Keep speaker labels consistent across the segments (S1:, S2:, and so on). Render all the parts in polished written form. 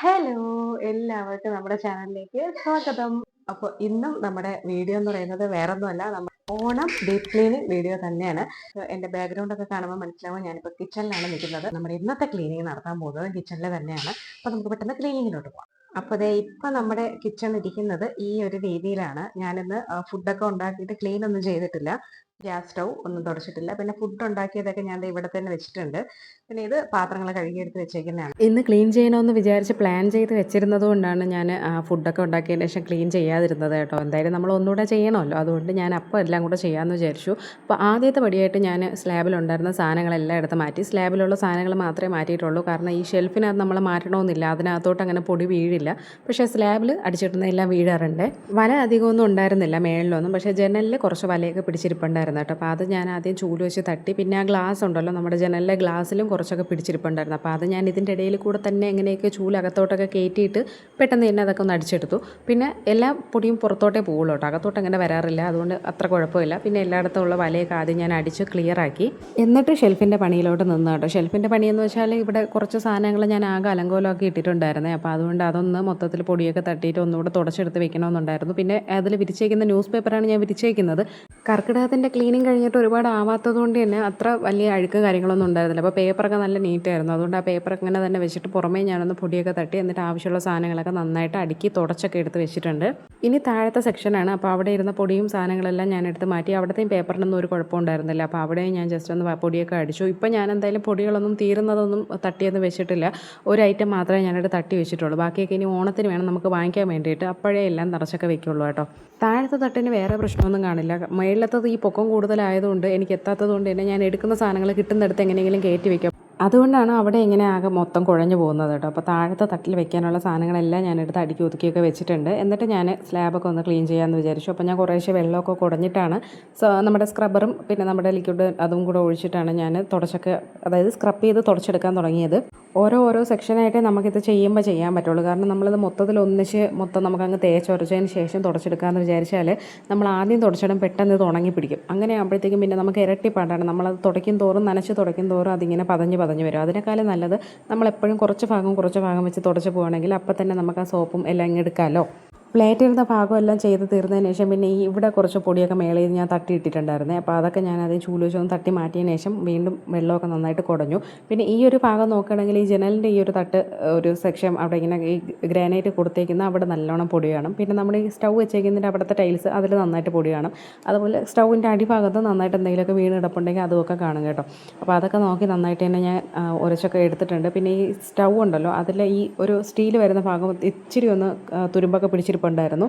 S1: Hello! എല്ലാവർക്കും നമ്മുടെ ചാനലിലേക്ക് സ്വാഗതം. അപ്പോൾ ഇന്നും നമ്മുടെ വീഡിയോ എന്ന് പറയുന്നത് വേറൊന്നുമല്ല, ഓണം ഡീപ്പ് ക്ലീനിങ് വീഡിയോ തന്നെയാണ്. എൻ്റെ ബാക്ക്ഗ്രൗണ്ട് ഒക്കെ കാണുമ്പോൾ മനസ്സിലാവും ഞാനിപ്പോൾ കിച്ചണിലാണ് നിൽക്കുന്നത്. നമ്മുടെ ഇന്നത്തെ ക്ലീനിങ് നടത്താൻ പോകുന്നത് കിച്ചണിൽ തന്നെയാണ്. അപ്പോൾ നമുക്ക് പെട്ടെന്ന് ക്ലീനിങ്ങിലോട്ട് പോകാം. അപ്പോൾ ദേ ഇപ്പം നമ്മുടെ കിച്ചൺ ഇരിക്കുന്നത് ഈ ഒരു രീതിയിലാണ്. ഞാനിന്ന് ഫുഡൊക്കെ ഉണ്ടാക്കിയിട്ട് ക്ലീൻ ഒന്നും ചെയ്തിട്ടില്ല. ഗ്യാസ് സ്റ്റൗ ഒന്നും തുടച്ചിട്ടില്ല. പിന്നെ ഫുഡ് ഉണ്ടാക്കിയതൊക്കെ ഞാൻ ദേ ഇവിടെ തന്നെ വെച്ചിട്ടുണ്ട്. പിന്നെ ഇത് പാത്രങ്ങൾ കഴുകിയെടുത്ത് വെച്ചേക്കുന്നതാണ്. ഇന്ന് ക്ലീൻ ചെയ്യണമെന്ന് വിചാരിച്ച് പ്ലാൻ ചെയ്ത് വെച്ചിരുന്നത് കൊണ്ടാണ് ഞാൻ ഫുഡൊക്കെ ഉണ്ടാക്കിയതിന് ശേഷം ക്ലീൻ ചെയ്യാതിരുന്നത് കേട്ടോ. എന്തായാലും നമ്മൾ ഒന്നുകൂടെ ചെയ്യണമല്ലോ, അതുകൊണ്ട് ഞാൻ അപ്പോൾ എല്ലാം കൂടെ ചെയ്യാമെന്ന് വിചാരിച്ചു. അപ്പോൾ ആദ്യത്തെ പടിയായിട്ട് ഞാൻ സ്ലാബിലുണ്ടായിരുന്ന സാധനങ്ങളെല്ലാം എടുത്ത് മാറ്റി. സ്ലാബിലുള്ള സാധനങ്ങൾ മാത്രമേ മാറ്റിയിട്ടുള്ളൂ, കാരണം ഈ ഷെൽഫിനകത്ത് നമ്മൾ മാറ്റണമെന്നില്ല, അതിനകത്തോട്ട് അങ്ങനെ പൊടി വീഴില്ല. പക്ഷേ സ്ലാബിൽ അടിച്ചിട്ടുന്നതെല്ലാം വീഴാറുണ്ട്. വല അധികമൊന്നും ഉണ്ടായിരുന്നില്ല മേളിലൊന്നും, പക്ഷേ ജനലിൽ കുറച്ച് വലയൊക്കെ പിടിച്ചിരിപ്പുണ്ടായിരുന്നു കേട്ടോ. അപ്പോൾ അത് ഞാൻ ആദ്യം ചൂല് വെച്ച് തട്ടി. പിന്നെ ആ ഗ്ലാസ് ഉണ്ടല്ലോ, നമ്മുടെ ജനലിലെ ഗ്ലാസ്സിലും കുറച്ചൊക്കെ പിടിച്ചിരിപ്പുണ്ടായിരുന്നു. അപ്പോൾ അത് ഞാൻ ഇതിൻ്റെ ഇടയിൽ കൂടെ തന്നെ എങ്ങനെയൊക്കെ ചൂലകത്തോട്ടൊക്കെ കയറ്റിയിട്ട് പെട്ടെന്ന് തന്നെ അതൊക്കെ ഒന്ന് അടിച്ചെടുത്തു. പിന്നെ എല്ലാ പൊടിയും പുറത്തോട്ടേ പോകുള്ളൂ കേട്ടോ, അകത്തോട്ട് അങ്ങനെ വരാറില്ല, അതുകൊണ്ട് അത്ര കുഴപ്പമില്ല. പിന്നെ എല്ലായിടത്തും ഉള്ള വലയൊക്കെ ആദ്യം ഞാൻ അടിച്ച് ക്ലിയർ ആക്കി. എന്നിട്ട് ഷെൽഫിൻ്റെ പണിയിലോട്ട് നിന്ന് കേട്ടോ. ഷെൽഫിൻ്റെ പണിയെന്ന് വെച്ചാൽ ഇവിടെ കുറച്ച് സാധനങ്ങൾ ഞാൻ ആകെ അലങ്കോലമൊക്കെ ഇട്ടിട്ടുണ്ടായിരുന്നേ. അപ്പോൾ അതുകൊണ്ട് അതൊന്ന് മൊത്തത്തിൽ പൊടിയൊക്കെ തട്ടിയിട്ട് ഒന്നുകൂടെ തുടച്ചെടുത്ത് വെക്കണമെന്നുണ്ടായിരുന്നു. പിന്നെ അതിൽ വിരിച്ചേക്കുന്ന ന്യൂസ് പേപ്പറാണ് ഞാൻ വിരിച്ചേക്കുന്നത്. കർക്കിടകത്തിൻ്റെ ക്ലീനിങ് കഴിഞ്ഞിട്ട് ഒരുപാട് ആവാത്തത് കൊണ്ട് തന്നെ അത്ര വലിയ അഴുക്ക് കാര്യങ്ങളൊന്നും ഉണ്ടായിരുന്നില്ല. അപ്പോൾ പേപ്പറൊക്കെ നല്ല നീറ്റായിരുന്നു. അതുകൊണ്ട് ആ പേപ്പറൊക്കെ ഇങ്ങനെ തന്നെ വെച്ചിട്ട് പുറമേ ഞാനൊന്ന് പൊടിയൊക്കെ തട്ടി, എന്നിട്ട് ആവശ്യമുള്ള സാധനങ്ങളൊക്കെ നന്നായിട്ട് അടുക്കി തുടച്ചൊക്കെ എടുത്ത് വെച്ചിട്ടുണ്ട്. ഇനി താഴത്തെ സെക്ഷനാണ്. അപ്പോൾ അവിടെ ഇരുന്ന പൊടിയും സാധനങ്ങളെല്ലാം ഞാൻ എടുത്ത് മാറ്റി. അവിടത്തെയും പേപ്പറിനൊന്നും ഒരു കുഴപ്പമുണ്ടായിരുന്നില്ല. അപ്പോൾ അവിടെയും ഞാൻ ജസ്റ്റ് ഒന്ന് പൊടിയൊക്കെ അടിച്ചു. ഇപ്പം ഞാൻ എന്തായാലും പൊടികളൊന്നും തീരുന്നതൊന്നും തട്ടിയൊന്നും വെച്ചിട്ടില്ല. ഒരു ഐറ്റം മാത്രമേ ഞാനിവിടെ തട്ടി വെച്ചിട്ടുള്ളൂ. ബാക്കിയൊക്കെ ഇനി ഓണത്തിന് വേണം നമുക്ക് വാങ്ങിക്കാൻ വേണ്ടിയിട്ട്. അപ്പോഴേ എല്ലാം നിറച്ചൊക്കെ വെക്കുള്ളൂ കേട്ടോ. താഴത്തെ തട്ടിന് വേറെ പ്രശ്നമൊന്നും കാണില്ല. മേളിലത്തത് ഈ പൊക്കം കൂടുതലായതുകൊണ്ട് എനിക്ക് എത്താത്തത് കൊണ്ട് തന്നെ ഞാൻ എടുക്കുന്ന സാധനങ്ങൾ കിട്ടുന്നിടത്ത് എങ്ങനെയെങ്കിലും കയറ്റി വെക്കാം. അതുകൊണ്ടാണ് അവിടെ ഇങ്ങനെ ആകെ മൊത്തം കുഴഞ്ഞു പോകുന്നത് കേട്ടോ. അപ്പോൾ താഴത്തെ തട്ടിൽ വെക്കാനുള്ള സാധനങ്ങളെല്ലാം ഞാനെടുത്ത് അടുക്കി ഒതുക്കിയൊക്കെ വെച്ചിട്ടുണ്ട്. എന്നിട്ട് ഞാൻ സ്ലാബൊക്കെ ഒന്ന് ക്ലീൻ ചെയ്യാമെന്ന് വിചാരിച്ചു. അപ്പോൾ ഞാൻ കുറേശ്ശെ വെള്ളമൊക്കെ കുടഞ്ഞിട്ടാണ് നമ്മുടെ സ്ക്രബ്ബറും പിന്നെ നമ്മുടെ ലിക്വിഡ് അതും കൂടെ ഒഴിച്ചിട്ടാണ് ഞാൻ തുടച്ചൊക്കെ, അതായത് സ്ക്രബ് ചെയ്ത് തുടച്ചെടുക്കാൻ തുടങ്ങിയത്. ഓരോ സെക്ഷനായിട്ടേ നമുക്കിത് ചെയ്യുമ്പോൾ ചെയ്യാൻ പറ്റുള്ളൂ. കാരണം നമ്മളിത് മൊത്തത്തിൽ ഒന്നിച്ച് നമുക്കങ്ങ് തേച്ചൊരച്ചതിന് ശേഷം തുടച്ചെടുക്കാമെന്ന് വിചാരിച്ചാൽ നമ്മൾ ആദ്യം തുടച്ചിടും പെട്ടെന്ന് ഇത് ഉണങ്ങി പിടിക്കും. അങ്ങനെ ആകുമ്പോഴത്തേക്കും പിന്നെ നമുക്ക് ഇരട്ടി പാടാണ്. നമ്മളത് തുടയ്ക്കും തോറും നനച്ച് തുടയ്ക്കും തോറും അതിങ്ങനെ പതഞ്ഞ് വരും. അതിനേക്കാളും നല്ലത് നമ്മളെപ്പോഴും കുറച്ച് ഭാഗം വെച്ച് തുടച്ച് പോവുകയാണെങ്കിൽ അപ്പം തന്നെ നമുക്ക് ആ സോപ്പും എല്ലാം ഇങ്ങ് എടുക്കാമല്ലോ. പ്ലേറ്റ് ഇരുന്ന ഭാഗമെല്ലാം ചെയ്ത് തീർന്നതിന് ശേഷം പിന്നെ ഇവിടെ കുറച്ച് പൊടിയൊക്കെ മേളയിൽ ഞാൻ തട്ടിയിട്ടിട്ടുണ്ടായിരുന്നേ. അപ്പോൾ അതൊക്കെ ഞാൻ ആദ്യം ചൂല് വെച്ചൊന്ന് തട്ടി മാറ്റിയതിന് ശേഷം വീണ്ടും വെള്ളമൊക്കെ നന്നായിട്ട് കുടഞ്ഞു. പിന്നെ ഈ ഒരു ഭാഗം നോക്കുകയാണെങ്കിൽ ഈ ജനലിൻ്റെ ഈ ഒരു തട്ട് ഒരു സെക്ഷൻ അവിടെ ഇങ്ങനെ ഈ ഗ്രാനൈറ്റ് കൊടുത്തേക്കുന്ന അവിടെ നല്ലോണം പൊടി കാണും. പിന്നെ നമ്മുടെ ഈ സ്റ്റൗ വെച്ചേക്കുന്നതിൻ്റെ അവിടുത്തെ ടൈൽസ് അതിൽ നന്നായിട്ട് പൊടി കാണും. അതുപോലെ സ്റ്റൗവിൻ്റെ അടിഭാഗത്ത് നന്നായിട്ട് എന്തെങ്കിലുമൊക്കെ വീണ് കിടപ്പുണ്ടെങ്കിൽ അതുമൊക്കെ കാണും കേട്ടോ. അപ്പോൾ അതൊക്കെ നോക്കി നന്നായിട്ട് തന്നെ ഞാൻ ഉരച്ചൊക്കെ എടുത്തിട്ടുണ്ട്. പിന്നെ ഈ സ്റ്റൗ ഉണ്ടല്ലോ, അതിൽ ഈ ഒരു സ്റ്റീൽ വരുന്ന ഭാഗം ഇച്ചിരി ഒന്ന് തുരുമ്പൊക്കെ പിടിച്ചിരിപ്പുണ്ടായിരുന്നു.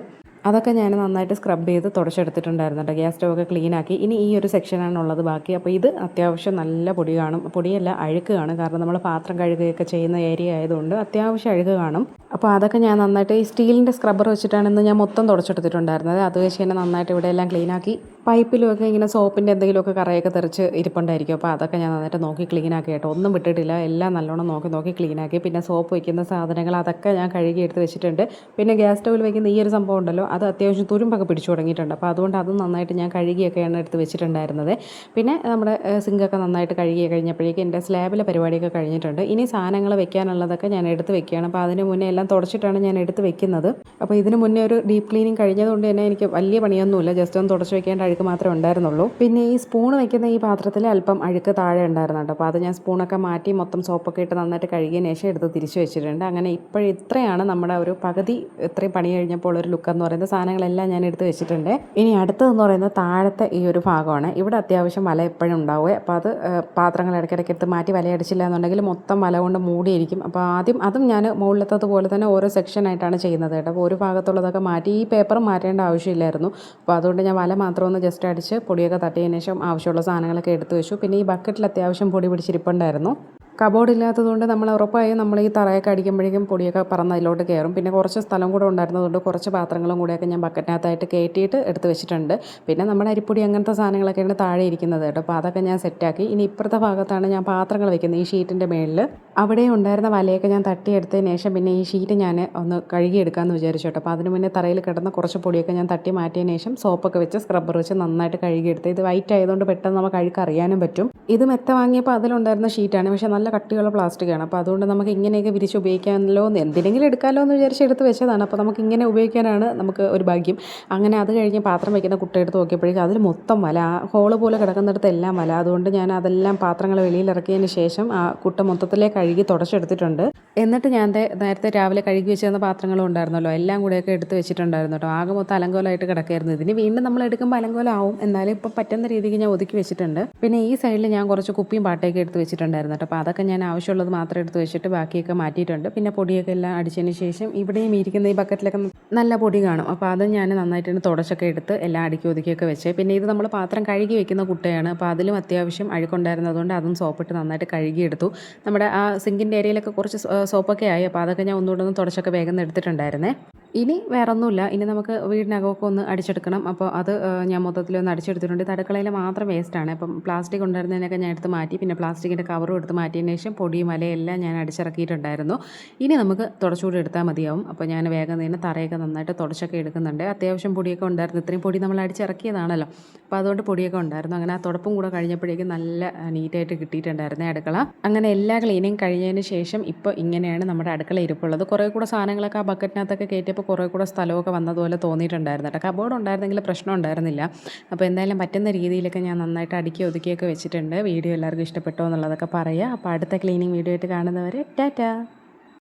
S1: അതൊക്കെ ഞാൻ നന്നായിട്ട് സ്ക്രബ് ചെയ്ത് തുടച്ചെടുത്തിട്ടുണ്ടായിരുന്നു കേട്ടോ. ഗ്യാസ് സ്റ്റൗവൊക്കെ ക്ലീനാക്കി. ഇനി ഈ ഒരു സെക്ഷനാണുള്ളത് ബാക്കി. അപ്പോൾ ഇത് അത്യാവശ്യം നല്ല പൊടി കാണും, പൊടിയല്ല അഴുക്ക് കാണും. കാരണം നമ്മൾ പാത്രം കഴുകുകയൊക്കെ ചെയ്യുന്ന ഏരിയ ആയതുകൊണ്ട് അത്യാവശ്യം അഴുക്ക് കാണും. അപ്പോൾ അതൊക്കെ ഞാൻ നന്നായിട്ട് ഈ സ്റ്റീലിൻ്റെ സ്ക്രബ്ബർ വെച്ചിട്ടാണ് ഇന്ന് ഞാൻ മൊത്തം തുടച്ചെടുത്തിട്ടുണ്ടായിരുന്നത്. അത് വെച്ച് തന്നെ നന്നായിട്ട് ഇവിടെ എല്ലാം ക്ലീനാക്കി. പൈപ്പിലുമൊക്കെ ഇങ്ങനെ സോപ്പിൻ്റെ എന്തെങ്കിലുമൊക്കെ കറയൊക്കെ തെറിച്ച് ഇരിപ്പുണ്ടായിരിക്കും. അപ്പോൾ അതൊക്കെ ഞാൻ നന്നായിട്ട് നോക്കി ക്ലീനാക്കി കേട്ടോ. ഒന്നും വിട്ടിട്ടില്ല, എല്ലാം നല്ലോണം നോക്കി ക്ലീനാക്കി. പിന്നെ സോപ്പ് വയ്ക്കുന്ന സാധനങ്ങൾ അതൊക്കെ ഞാൻ കഴുകി എടുത്ത് വെച്ചിട്ടുണ്ട്. പിന്നെ ഗ്യാസ് സ്റ്റൗവിൽ വയ്ക്കുന്ന ഈ ഒരു സംഭവം ഉണ്ടല്ലോ, അത് അത്യാവശ്യം തുരുമ്പൊക്കെ പിടിച്ചു തുടങ്ങിയിട്ടുണ്ട്. അപ്പോൾ അതുകൊണ്ട് അതും നന്നായിട്ട് ഞാൻ കഴുകിയൊക്കെയാണ് എടുത്ത് വെച്ചിട്ടുണ്ടായിരുന്നത്. പിന്നെ നമ്മുടെ സിങ്കൊക്കെ നന്നായിട്ട് കഴുകി കഴിഞ്ഞപ്പോഴേക്കും എൻ്റെ സ്ലാബിലെ പരിപാടിയൊക്കെ കഴിഞ്ഞിട്ടുണ്ട്. ഇനി സാധനങ്ങൾ വെക്കാനുള്ളതൊക്കെ ഞാൻ എടുത്ത് വെക്കുകയാണ്. അപ്പോൾ അതിന് മുന്നേ എല്ലാം തുടച്ചിട്ടാണ് ഞാൻ എടുത്ത് വെക്കുന്നത്. അപ്പോൾ ഇതിന് മുന്നേ ഒരു ഡീപ്പ് ക്ലീനിങ് കഴിഞ്ഞതുകൊണ്ട് തന്നെ എനിക്ക് വലിയ പണിയൊന്നുമില്ല, ജസ്റ്റ് ഒന്ന് തുടച്ച് വെക്കേണ്ട അഴുക്ക് മാത്രമേ ഉണ്ടായിരുന്നുള്ളൂ. പിന്നെ ഈ സ്പൂൺ വെക്കുന്ന ഈ പാത്രത്തിൽ അല്പം അഴുക്ക് താഴെ ഉണ്ടായിരുന്നു കേട്ടോ. അപ്പോൾ അത് ഞാൻ സ്പൂണൊക്കെ മാറ്റി മൊത്തം സോപ്പൊക്കെ ഇട്ട് നന്നായിട്ട് കഴുകിയതിന് ശേഷം എടുത്ത് തിരിച്ച് വെച്ചിട്ടുണ്ട്. അങ്ങനെ ഇത്രയാണ് നമ്മുടെ ഒരു പകുതി ഇത്രയും പണി കഴിഞ്ഞപ്പോൾ ഒരു ലുക്ക് എന്ന് പറയുന്നത്. സാധനങ്ങളെല്ലാം ഞാൻ എടുത്ത് വെച്ചിട്ടുണ്ട്. ഇനി അടുത്തതെന്ന് പറയുന്നത് താഴത്തെ ഈ ഒരു ഭാഗമാണ്. ഇവിടെ അത്യാവശ്യം വല എപ്പോഴും ഉണ്ടാവുക. അപ്പോൾ അത് പാത്രങ്ങൾ ഇടയ്ക്കിടയ്ക്ക് എടുത്ത് മാറ്റി വലയടിച്ചില്ല എന്നുണ്ടെങ്കിൽ മൊത്തം വല കൊണ്ട് മൂടിയിരിക്കും. അപ്പോൾ ആദ്യം അതും ഞാൻ മുകളിലത്തതുപോലെ തന്നെ ഓരോ സെക്ഷനായിട്ടാണ് ചെയ്യുന്നത് കേട്ടോ. അപ്പോൾ ഒരു ഭാഗത്തുള്ളതൊക്കെ മാറ്റി, ഈ പേപ്പർ മാറ്റേണ്ട ആവശ്യമില്ലായിരുന്നു. അപ്പോൾ അതുകൊണ്ട് ഞാൻ വല മാത്രം ഒന്ന് ജസ്റ്റ് അടിച്ച് പൊടിയൊക്കെ തട്ടിയതിന് ശേഷം ആവശ്യമുള്ള സാധനങ്ങളൊക്കെ എടുത്ത് വെച്ചു. പിന്നെ ഈ ബക്കറ്റിൽ അത്യാവശ്യം പൊടി പിടിച്ചിരിപ്പുണ്ടായിരുന്നു. കബോർഡ് ഇല്ലാത്തതുകൊണ്ട് നമ്മൾ ഉറപ്പായും നമ്മൾ ഈ തറയൊക്കെ അടിക്കുമ്പോഴേക്കും പൊടിയൊക്കെ പറന്ന് അതിലോട്ട് കയറും. പിന്നെ കുറച്ച് സ്ഥലം കൂടെ ഉണ്ടായിരുന്നതുകൊണ്ട് കുറച്ച് പാത്രങ്ങളും കൂടെയൊക്കെ ഞാൻ ബക്കറ്റിനകത്തായിട്ട് കയറ്റിയിട്ട് എടുത്ത് വെച്ചിട്ടുണ്ട്. പിന്നെ നമ്മുടെ അരിപ്പൊടി അങ്ങനത്തെ സാധനങ്ങളൊക്കെയാണ് താഴെ ഇരിക്കുന്നത് കേട്ടോ. അപ്പോൾ അതൊക്കെ ഞാൻ സെറ്റാക്കി. ഇനി ഇപ്പുറത്തെ ഭാഗത്താണ് ഞാൻ പാത്രങ്ങൾ വെക്കുന്നത്, ഈ ഷീറ്റിൻ്റെ മേളിൽ. അവിടെ ഉണ്ടായിരുന്ന വലയൊക്കെ ഞാൻ തട്ടിയെടുത്തതിന് ശേഷം പിന്നെ ഈ ഷീറ്റ് ഞാൻ ഒന്ന് കഴുകിയെടുക്കാമെന്ന് വിചാരിച്ചു കേട്ടോ. അപ്പോൾ അതിന് മുന്നേ തറയിൽ കിടന്ന കുറച്ച് പൊടിയൊക്കെ ഞാൻ തട്ടി മാറ്റിയതിന് ശേഷം സോപ്പൊക്കെ വെച്ച് സ്ക്രബ്ബർ വെച്ച് നന്നായിട്ട് കഴുകിയെടുത്ത്. ഇത് വൈറ്റ് ആയതുകൊണ്ട് പെട്ടെന്ന് നമുക്ക് അഴുക്ക് അറിയാനും പറ്റും. ഇത് മെത്ത വാങ്ങിയപ്പോൾ അതിലുണ്ടായിരുന്ന ഷീറ്റാണ്, പക്ഷേ
S2: നല്ല കട്ടിയുള്ള പ്ലാസ്റ്റിക്കാണ്. അപ്പോൾ അതുകൊണ്ട് നമുക്ക് ഇങ്ങനെയൊക്കെ വിരിച്ച് ഉപയോഗിക്കാമല്ലോ എന്ന് എന്തിനെങ്കിലും എടുക്കാമല്ലോ എന്ന് വിചാരിച്ച് എടുത്ത് വെച്ചതാണ്. അപ്പോൾ നമുക്ക് ഇങ്ങനെ ഉപയോഗിക്കാനാണ് നമുക്ക് ഒരു ഭാഗ്യം. അങ്ങനെ അത് കഴിഞ്ഞ് പാത്രം വയ്ക്കുന്ന കുട്ട എടുത്ത് നോക്കിയപ്പോഴേക്കും അതിൽ മൊത്തം വല, ആ ഹോള് പോലെ കിടക്കുന്നിടത്തെല്ലാം വല. അതുകൊണ്ട് ഞാൻ അതെല്ലാം പാത്രങ്ങൾ വെളിയിലിറക്കിയതിന് ശേഷം ആ കുട്ട മൊത്തത്തിലേ കഴുകി തുടച്ചെടുത്തിട്ടുണ്ട്. എന്നിട്ട് ഞാൻ നേരത്തെ രാവിലെ കഴുകി വെച്ച് തന്ന പാത്രങ്ങളും ഉണ്ടായിരുന്നല്ലോ, എല്ലാം കൂടെയൊക്കെ എടുത്ത് വെച്ചിട്ടുണ്ടായിരുന്നു കേട്ടോ. ആകെ മൊത്തം അലങ്കോലമായിട്ട് കിടക്കായിരുന്നു. ഇതിന് വീണ്ടും നമ്മൾ എടുക്കുമ്പോൾ അലങ്കോലമാവും, എന്നാലും ഇപ്പോൾ പറ്റുന്ന രീതിക്ക് ഞാൻ ഒതുക്കി വെച്ചിട്ടുണ്ട്. പിന്നെ ഈ സൈഡിൽ ഞാൻ കുറച്ച് കുപ്പിയും പാട്ടയൊക്കെ എടുത്ത് വെച്ചിട്ടുണ്ടായിരുന്നു കേട്ടോ. അപ്പോൾ അതൊക്കെ ഞാൻ ആവശ്യമുള്ളത് മാത്രം എടുത്ത് വെച്ചിട്ട് ബാക്കിയൊക്കെ മാറ്റിയിട്ടുണ്ട്. പിന്നെ പൊടിയൊക്കെ എല്ലാം അടിച്ചതിന് ശേഷം ഇവിടെയും ഇരിക്കുന്ന ഈ ബക്കറ്റിലൊക്കെ നല്ല പൊടി കാണും. അപ്പോൾ അത് ഞാൻ നന്നായിട്ട് തുടച്ചൊക്കെ എടുത്ത് എല്ലാം അടുക്കി ഒതുക്കിയൊക്കെ വെച്ച്. പിന്നെ ഇത് നമ്മൾ പാത്രം കഴുകി വെക്കുന്ന കുട്ടയാണ്. അപ്പോൾ അതിലും അത്യാവശ്യം അഴുക്കുണ്ടായിരുന്നതുകൊണ്ട് അതും സോപ്പിട്ട് നന്നായിട്ട് കഴുകിയെടുത്തു. നമ്മുടെ ആ സിങ്കിൻ്റെ ഏരിയയിലൊക്കെ കുറച്ച് സോപ്പൊക്കെ ആയി. അപ്പോൾ അതൊക്കെ ഞാൻ ഒന്നുകൂടെ ഒന്ന് തുടച്ചൊക്കെ വേഗം എടുത്തിട്ടുണ്ടായിരുന്നേ. ഇനി വേറൊന്നുമില്ല, ഇനി നമുക്ക് വീടിനകമൊക്കെ ഒന്ന് അടിച്ചെടുക്കണം. അപ്പോൾ അത് ഞാൻ മൊത്തത്തിലൊന്ന് അടിച്ചെടുത്തിട്ടുണ്ട്. തടുക്കളയിൽ മാത്രം വേസ്റ്റാണ്. അപ്പം പ്ലാസ്റ്റിക് ഉണ്ടായിരുന്നതിനൊക്കെ ഞാൻ എടുത്ത് മാറ്റി. പിന്നെ പ്ലാസ്റ്റിക്കിൻ്റെ കവറും എടുത്ത് മാറ്റിയതിന് ശേഷം പൊടിയും മലയെല്ലാം ഞാൻ അടിച്ചിറക്കിയിട്ടുണ്ടായിരുന്നു. ഇനി നമുക്ക് തുടച്ചുകൂടി എടുത്താൽ മതിയാവും. അപ്പോൾ ഞാൻ വേഗം തന്നെ തറയൊക്കെ നന്നായിട്ട് തുടച്ചൊക്കെ എടുക്കുന്നുണ്ട്. അത്യാവശ്യം പൊടിയൊക്കെ ഉണ്ടായിരുന്നു. ഇത്രയും പൊടി നമ്മൾ അടിച്ചിറക്കിയതാണല്ലോ, അപ്പോൾ അതുകൊണ്ട് പൊടിയൊക്കെ ഉണ്ടായിരുന്നു. അങ്ങനെ ആ തുടപ്പും കൂടെ കഴിഞ്ഞപ്പോഴേക്കും നല്ല നീറ്റായിട്ട് കിട്ടിയിട്ടുണ്ടായിരുന്നേ അടുക്കള. അങ്ങനെ എല്ലാ ക്ലീനിങ് കഴിഞ്ഞതിന് ശേഷം ഇപ്പോൾ ഇങ്ങനെയാണ് നമ്മുടെ അടുക്കള ഇരിപ്പുള്ളത്. കുറേ കൂടെ സാധനങ്ങളൊക്കെ ആ ബക്കറ്റിനകത്തൊക്കെ കയറ്റിയപ്പോൾ കുറേ കൂടെ സ്ഥലമൊക്കെ വന്നതുപോലെ തോന്നിയിട്ടുണ്ടായിരുന്നു കേട്ടോ. കബോർഡ് ഉണ്ടായിരുന്നെങ്കിൽ പ്രശ്നം ഉണ്ടായിരുന്നില്ല. അപ്പോൾ എന്തായാലും പറ്റുന്ന രീതിയിലൊക്കെ ഞാൻ നന്നായിട്ട് അടുക്കി ഒതുക്കിയൊക്കെ വെച്ചിട്ടുണ്ട്. വീഡിയോ എല്ലാവർക്കും ഇഷ്ടപ്പെട്ടോ എന്നുള്ളതൊക്കെ പറയുക. അപ്പോൾ അടുത്ത ക്ലീനിങ് വീഡിയോ ആയിട്ട് കാണുന്നവരെ ടാറ്റാ.